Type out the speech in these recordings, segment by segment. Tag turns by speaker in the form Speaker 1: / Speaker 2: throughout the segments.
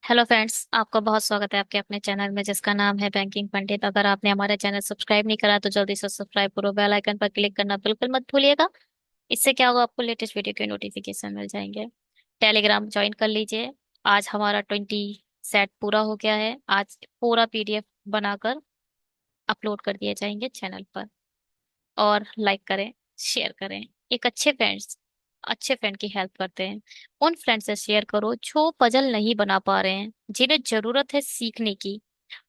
Speaker 1: Hello friends, आपका बहुत स्वागत है आपके अपने चैनल में जिसका नाम है बैंकिंग पंडित। अगर आपने हमारा चैनल सब्सक्राइब नहीं करा तो जल्दी से सब्सक्राइब करो, बेल आइकन पर क्लिक करना बिल्कुल मत भूलिएगा। इससे क्या होगा, आपको लेटेस्ट वीडियो के नोटिफिकेशन मिल जाएंगे। टेलीग्राम ज्वाइन कर लीजिए। आज हमारा 20 सेट पूरा हो गया है। आज पूरा पीडीएफ बनाकर अपलोड कर दिए जाएंगे चैनल पर। और लाइक करें, शेयर करें। एक अच्छे फ्रेंड की हेल्प करते हैं। उन फ्रेंड से शेयर करो जो पजल नहीं बना पा रहे हैं, जिन्हें जरूरत है सीखने की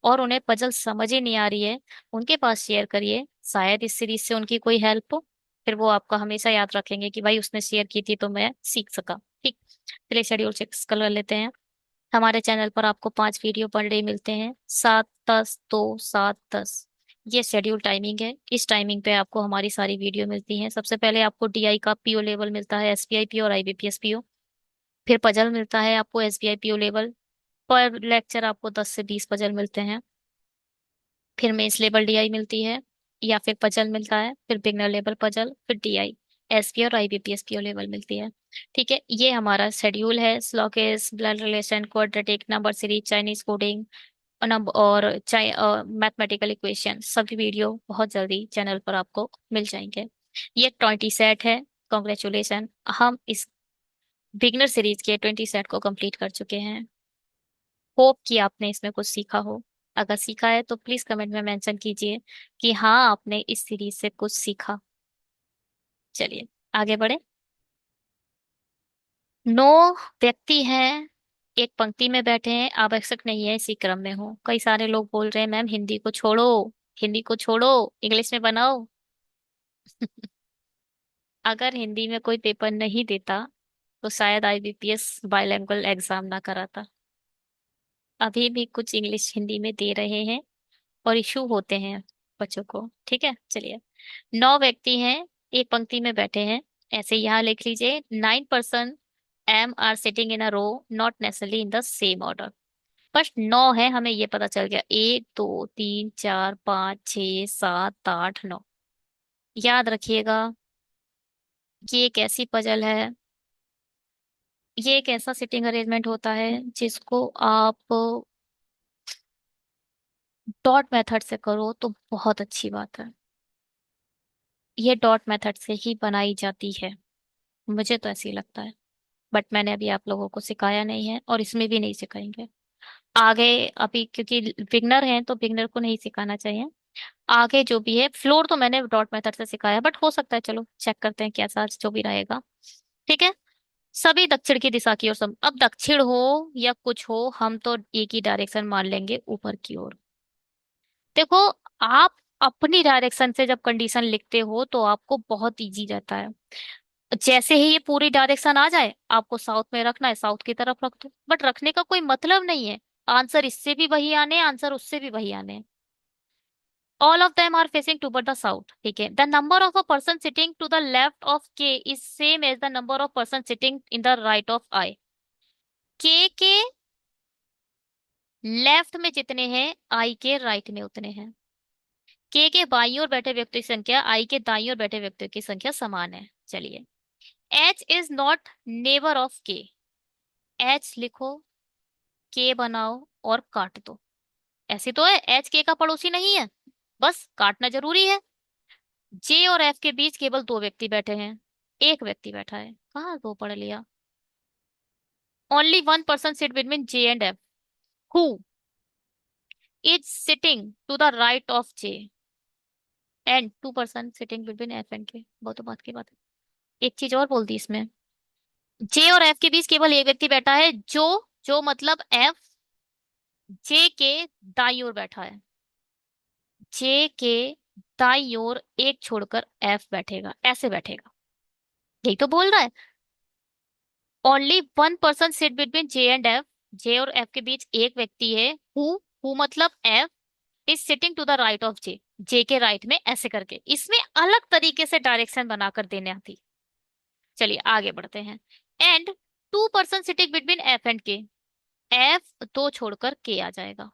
Speaker 1: और उन्हें पजल समझ ही नहीं आ रही है। उनके पास शेयर करिए, शायद इस सीरीज से उनकी कोई हेल्प हो। फिर वो आपका हमेशा याद रखेंगे कि भाई उसने शेयर की थी तो मैं सीख सका। ठीक, चलिए शेड्यूल चेक कर लेते हैं। हमारे चैनल पर आपको 5 वीडियो पर डे मिलते हैं, 7, 10, 2, 7, 10। ये शेड्यूल टाइमिंग है। इस टाइमिंग पे आपको हमारी सारी वीडियो मिलती हैं। सबसे पहले आपको डीआई का पीओ लेवल मिलता है, एसबीआई पीओ और आईबीपीएस पीओ। फिर पजल मिलता है आपको एसबीआई पीओ लेवल। पर लेक्चर आपको 10 से 20 पजल मिलते हैं। फिर मेंस लेवल डीआई मिलती है, या फिर पजल मिलता है, फिर बिगनर लेवल पजल, फिर डीआई, एसपी और आईबीपीएस पीओ लेवल मिलती है। ठीक है, ये हमारा शेड्यूल है। स्लॉकेस, blood relation, quadratic number series, Chinese coding और नंबर और मैथमेटिकल इक्वेशन, सभी वीडियो बहुत जल्दी चैनल पर आपको मिल जाएंगे। ये 20 सेट है। कॉन्ग्रेचुलेशन, हम इस बिगनर सीरीज के 20 सेट को कंप्लीट कर चुके हैं। होप कि आपने इसमें कुछ सीखा हो। अगर सीखा है तो प्लीज कमेंट में मेंशन कीजिए कि हाँ, आपने इस सीरीज से कुछ सीखा। चलिए आगे बढ़े। 9 व्यक्ति हैं, एक पंक्ति में बैठे हैं। आवश्यक नहीं है इसी क्रम में हो। कई सारे लोग बोल रहे हैं मैम हिंदी को छोड़ो, हिंदी को छोड़ो, इंग्लिश में बनाओ। अगर हिंदी में कोई पेपर नहीं देता तो शायद आईबीपीएस बाइलिंगुअल एग्जाम ना कराता। अभी भी कुछ इंग्लिश हिंदी में दे रहे हैं और इशू होते हैं बच्चों को। ठीक है, चलिए। 9 व्यक्ति हैं, एक पंक्ति में बैठे हैं। ऐसे यहाँ लिख लीजिए, 9 person M are sitting in a row, not necessarily in the same order. बस 9 है, हमें ये पता चल गया। 1, 2, 3, 4, 5, 6, 7, 8, 9। याद रखिएगा, ये एक ऐसी पजल है, ये एक ऐसा सिटिंग अरेंजमेंट होता है जिसको आप डॉट मेथड से करो तो बहुत अच्छी बात है। ये डॉट मेथड से ही बनाई जाती है, मुझे तो ऐसे ही लगता है। बट मैंने अभी आप लोगों को सिखाया नहीं है और इसमें भी नहीं सिखाएंगे आगे। अभी क्योंकि बिगनर हैं तो बिगनर को नहीं सिखाना चाहिए। आगे जो भी है, फ्लोर तो मैंने डॉट मेथड से सिखाया, बट हो सकता है, चलो चेक करते हैं कैसा जो भी रहेगा। ठीक है, सभी दक्षिण की दिशा की ओर अब दक्षिण हो या कुछ हो, हम तो एक ही डायरेक्शन मान लेंगे, ऊपर की ओर। देखो, आप अपनी डायरेक्शन से जब कंडीशन लिखते हो तो आपको बहुत इजी रहता है। जैसे ही ये पूरी डायरेक्शन आ जाए, आपको साउथ में रखना है, साउथ की तरफ रख दो। बट रखने का कोई मतलब नहीं है। आंसर इससे भी वही आने हैं, आंसर उससे भी वही आने हैं। All of them are facing toward the south. ठीक है, the number of a person sitting to the left of K is same as the number of person sitting in the right of I. K left में जितने हैं, आई के right में उतने हैं। के बाईं ओर बैठे व्यक्तियों की संख्या आई के दाईं ओर बैठे व्यक्तियों की संख्या समान है। चलिए, H is not neighbour of के। एच लिखो, के बनाओ और काट दो। ऐसे तो है, एच के का पड़ोसी नहीं है, बस काटना जरूरी है। जे और एफ के बीच केवल 2 व्यक्ति बैठे हैं। एक व्यक्ति बैठा है, कहाँ दो पढ़ लिया। Only one person sit between J and F, who is sitting to the right of J, and 2 person sitting between F and K. बहुत तो बात की बात है। एक चीज और बोल दी इसमें, जे और एफ के बीच केवल एक व्यक्ति बैठा है, जो जो मतलब एफ जे के दाई ओर बैठा है। जे के दाई ओर एक छोड़कर एफ बैठेगा, ऐसे बैठेगा। यही तो बोल रहा है। Only one person sit between J and F. J और एफ के बीच एक व्यक्ति है। हु मतलब F is sitting to the right of J, J के राइट में, ऐसे करके इसमें अलग तरीके से डायरेक्शन बनाकर देने आती। चलिए आगे बढ़ते हैं। And 2 person sitting between F and के। एफ दो छोड़कर के आ जाएगा।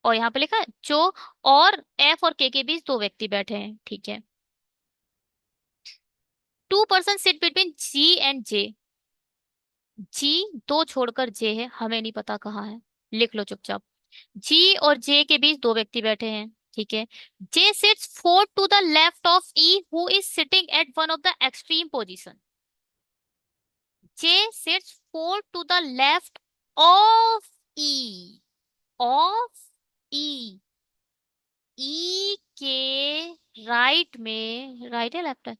Speaker 1: और यहाँ पे लिखा है जो, और एफ और के बीच 2 व्यक्ति बैठे हैं। ठीक है, 2 person sit between G and J. G दो छोड़कर जे है, हमें नहीं पता कहाँ है, लिख लो चुपचाप। जी और जे के बीच दो व्यक्ति बैठे हैं, ठीक है। J sits four to the left of E who is sitting at one of the extreme position. J sits four to the left of E, of E, E के राइट में, राइट है लेफ्ट है,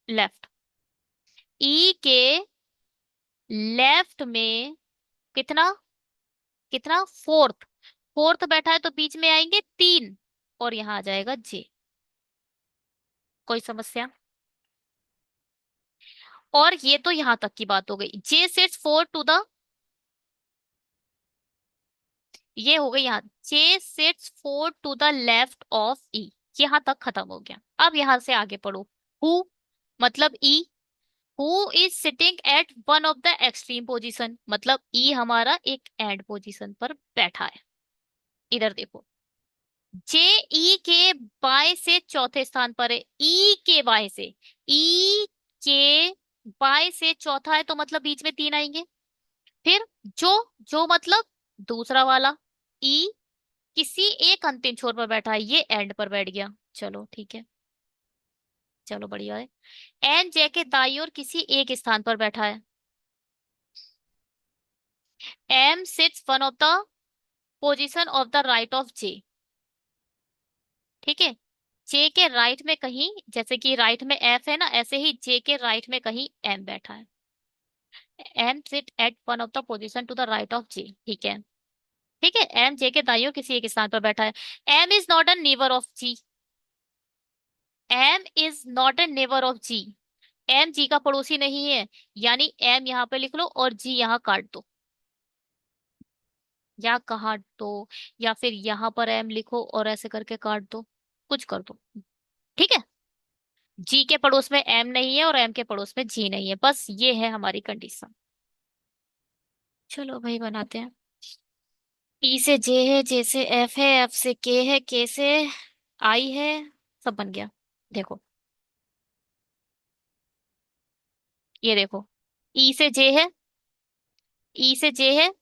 Speaker 1: left, ई के left में कितना, कितना fourth, fourth बैठा है तो बीच में आएंगे तीन, और यहां आ जाएगा जे। कोई समस्या? और ये तो यहां तक की बात हो गई, J sits four to the, ये हो गई यहाँ, J sits four to the left of E, यहां तक खत्म हो गया। अब यहां से आगे पढ़ो। हु मतलब E, who is sitting at one of the extreme position, मतलब ई हमारा एक एंड पोजीशन पर बैठा है। इधर देखो, जे ई के बाएं से चौथे स्थान पर है, ई के बाएं से, ई के बाएं से चौथा है तो मतलब बीच में तीन आएंगे। फिर जो, जो मतलब दूसरा वाला, ई किसी एक अंतिम छोर पर बैठा है, ये एंड पर बैठ गया, चलो ठीक है, चलो बढ़िया है। एन जे के दाईं ओर किसी एक स्थान पर बैठा है, M sits one of the position of the right of J, ठीक है। जे के राइट में कहीं, जैसे कि राइट में एफ है ना, ऐसे ही जे के राइट में कहीं एम बैठा है। M sit at one of the position to the right of J, ठीक है। ठीक है, एम जे के दाईं ओर किसी एक स्थान पर बैठा है। M is not a neighbour of G, M is not a neighbour of G, M G का पड़ोसी नहीं है, यानी एम यहाँ पे लिख लो और जी यहाँ काट दो, या काट दो, या फिर यहाँ पर एम लिखो और ऐसे करके काट दो, कुछ कर दो, ठीक है। जी के पड़ोस में एम नहीं है और एम के पड़ोस में जी नहीं है, बस ये है हमारी कंडीशन। चलो भाई बनाते हैं। ई से जे है, जे से एफ है, एफ से के है, के से आई है, सब बन गया। देखो, ये देखो, ई से जे है, ई से जे है,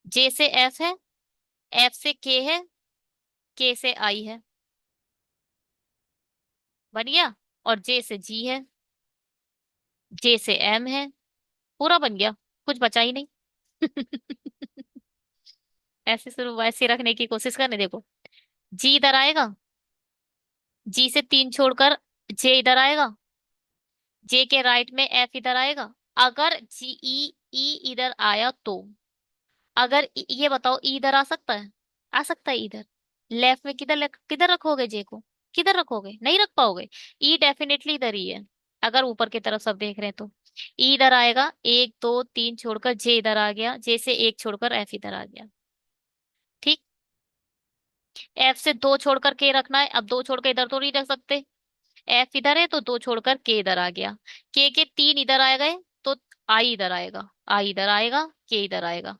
Speaker 1: जे से एफ है, एफ से के है, के से आई है, बन गया। और जे से जी है, जे से एम है, पूरा बन गया, कुछ बचा ही नहीं। ऐसे शुरू वैसे रखने की कोशिश करने, देखो, जी इधर आएगा, जी से तीन छोड़कर जे इधर आएगा, जे के राइट में एफ इधर आएगा। अगर जी ई इधर आया तो, अगर ये बताओ ई इधर आ सकता है? आ सकता है इधर? लेफ्ट में किधर किधर रखोगे जे को? किधर रखोगे? नहीं रख पाओगे। ई डेफिनेटली इधर ही है, अगर ऊपर की तरफ सब देख रहे हैं तो। ई इधर आएगा, एक दो तीन छोड़कर जे इधर आ गया, जे से एक छोड़कर एफ इधर आ गया, ठीक। एफ से दो छोड़कर के रखना है, अब दो छोड़कर इधर तो नहीं रख सकते, एफ इधर है तो दो छोड़कर के इधर आ गया, के तीन इधर आ गए तो आई इधर आएगा, आई इधर आएगा, के इधर आएगा,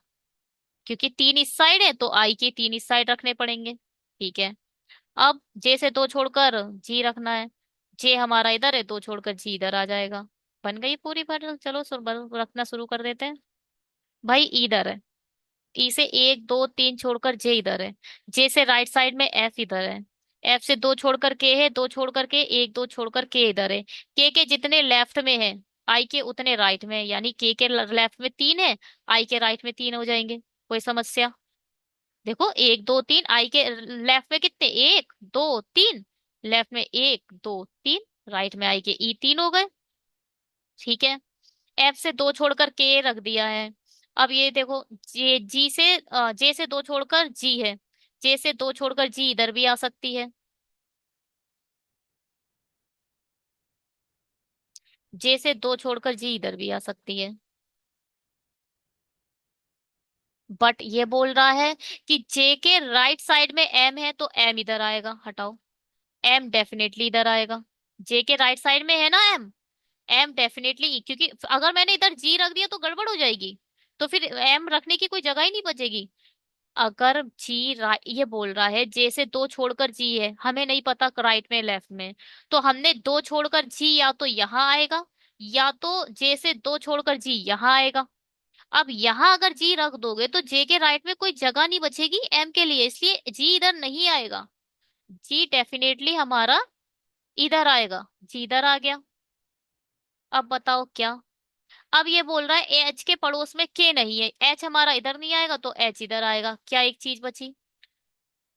Speaker 1: क्योंकि तीन इस साइड है तो आई के तीन इस साइड रखने पड़ेंगे, ठीक है। अब जे से दो छोड़कर जी रखना है, जे हमारा इधर है, दो छोड़कर जी इधर आ जाएगा, बन गई पूरी बात। चलो रखना शुरू कर देते हैं। भाई इधर है, ई से एक दो तीन छोड़कर जे इधर है, जे से राइट साइड में एफ इधर है, एफ से दो छोड़कर के है, दो छोड़कर के एक दो छोड़कर के इधर है, के जितने लेफ्ट में है आई के उतने राइट में है, यानी के लेफ्ट में तीन है, आई के राइट में तीन हो जाएंगे। कोई समस्या? देखो एक दो तीन, आई के लेफ्ट में कितने, एक दो तीन, लेफ्ट में एक दो तीन, राइट में आई के ई तीन हो गए, ठीक है। एफ से दो छोड़कर के रख दिया है। अब ये देखो, जे जी से जे से दो छोड़कर जी है, जे से दो छोड़कर जी इधर भी आ सकती है, जे से दो छोड़कर जी इधर भी आ सकती है। बट ये बोल रहा है कि जे के राइट साइड में एम है तो एम इधर आएगा, हटाओ, एम डेफिनेटली इधर आएगा। जे के राइट साइड में है ना एम, एम डेफिनेटली, क्योंकि अगर मैंने इधर जी रख दिया तो गड़बड़ हो जाएगी, तो फिर एम रखने की कोई जगह ही नहीं बचेगी। अगर जी ये बोल रहा है जे से दो छोड़कर जी है, हमें नहीं पता राइट में लेफ्ट में, तो हमने दो छोड़कर जी या तो यहाँ आएगा या तो जे से दो छोड़कर जी यहाँ आएगा। अब यहाँ अगर जी रख दोगे तो जे के राइट में कोई जगह नहीं बचेगी एम के लिए, इसलिए जी इधर नहीं आएगा। जी डेफिनेटली हमारा इधर आएगा। जी इधर आ गया। अब बताओ क्या। अब ये बोल रहा है एच के पड़ोस में के नहीं है, एच हमारा इधर नहीं आएगा तो एच इधर आएगा। क्या एक चीज बची?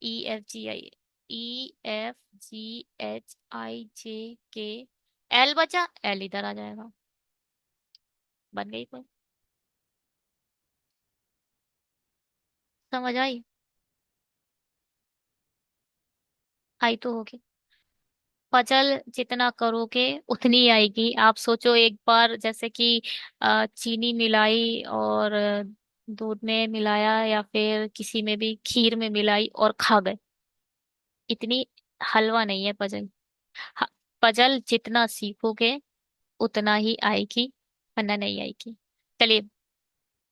Speaker 1: E F G I, E F G H I J K L बचा, एल इधर आ जाएगा। बन गई कोई? समझ आई? आई तो होगी। पजल जितना करोगे उतनी आएगी। आप सोचो एक बार, जैसे कि चीनी मिलाई और दूध में मिलाया या फिर किसी में भी खीर में मिलाई और खा गए। इतनी हलवा नहीं है पजल। हाँ, पजल जितना सीखोगे उतना ही आएगी, वरना नहीं आएगी। चलिए,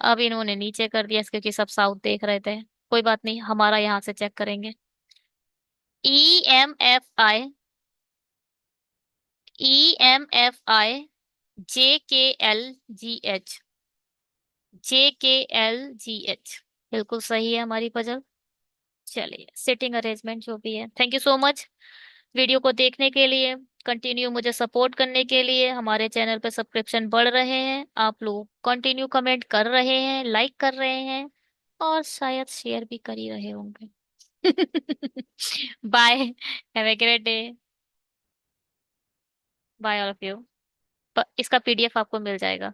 Speaker 1: अब इन्होंने नीचे कर दिया क्योंकि सब साउथ देख रहे थे। कोई बात नहीं, हमारा यहाँ से चेक करेंगे। EMFI, EMFI, JKLGH, JKLGH बिल्कुल सही है हमारी पजल। चलिए, सिटिंग अरेंजमेंट जो भी है, thank you so much video को देखने के लिए, कंटिन्यू मुझे सपोर्ट करने के लिए। हमारे चैनल पे सब्सक्रिप्शन बढ़ रहे हैं, आप लोग कंटिन्यू कमेंट कर रहे हैं, लाइक कर रहे हैं और शायद शेयर भी कर ही रहे होंगे। Bye, have a great day. Bye all of you. इसका PDF आपको मिल जाएगा,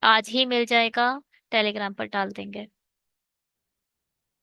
Speaker 1: आज ही मिल जाएगा, टेलीग्राम पर डाल देंगे।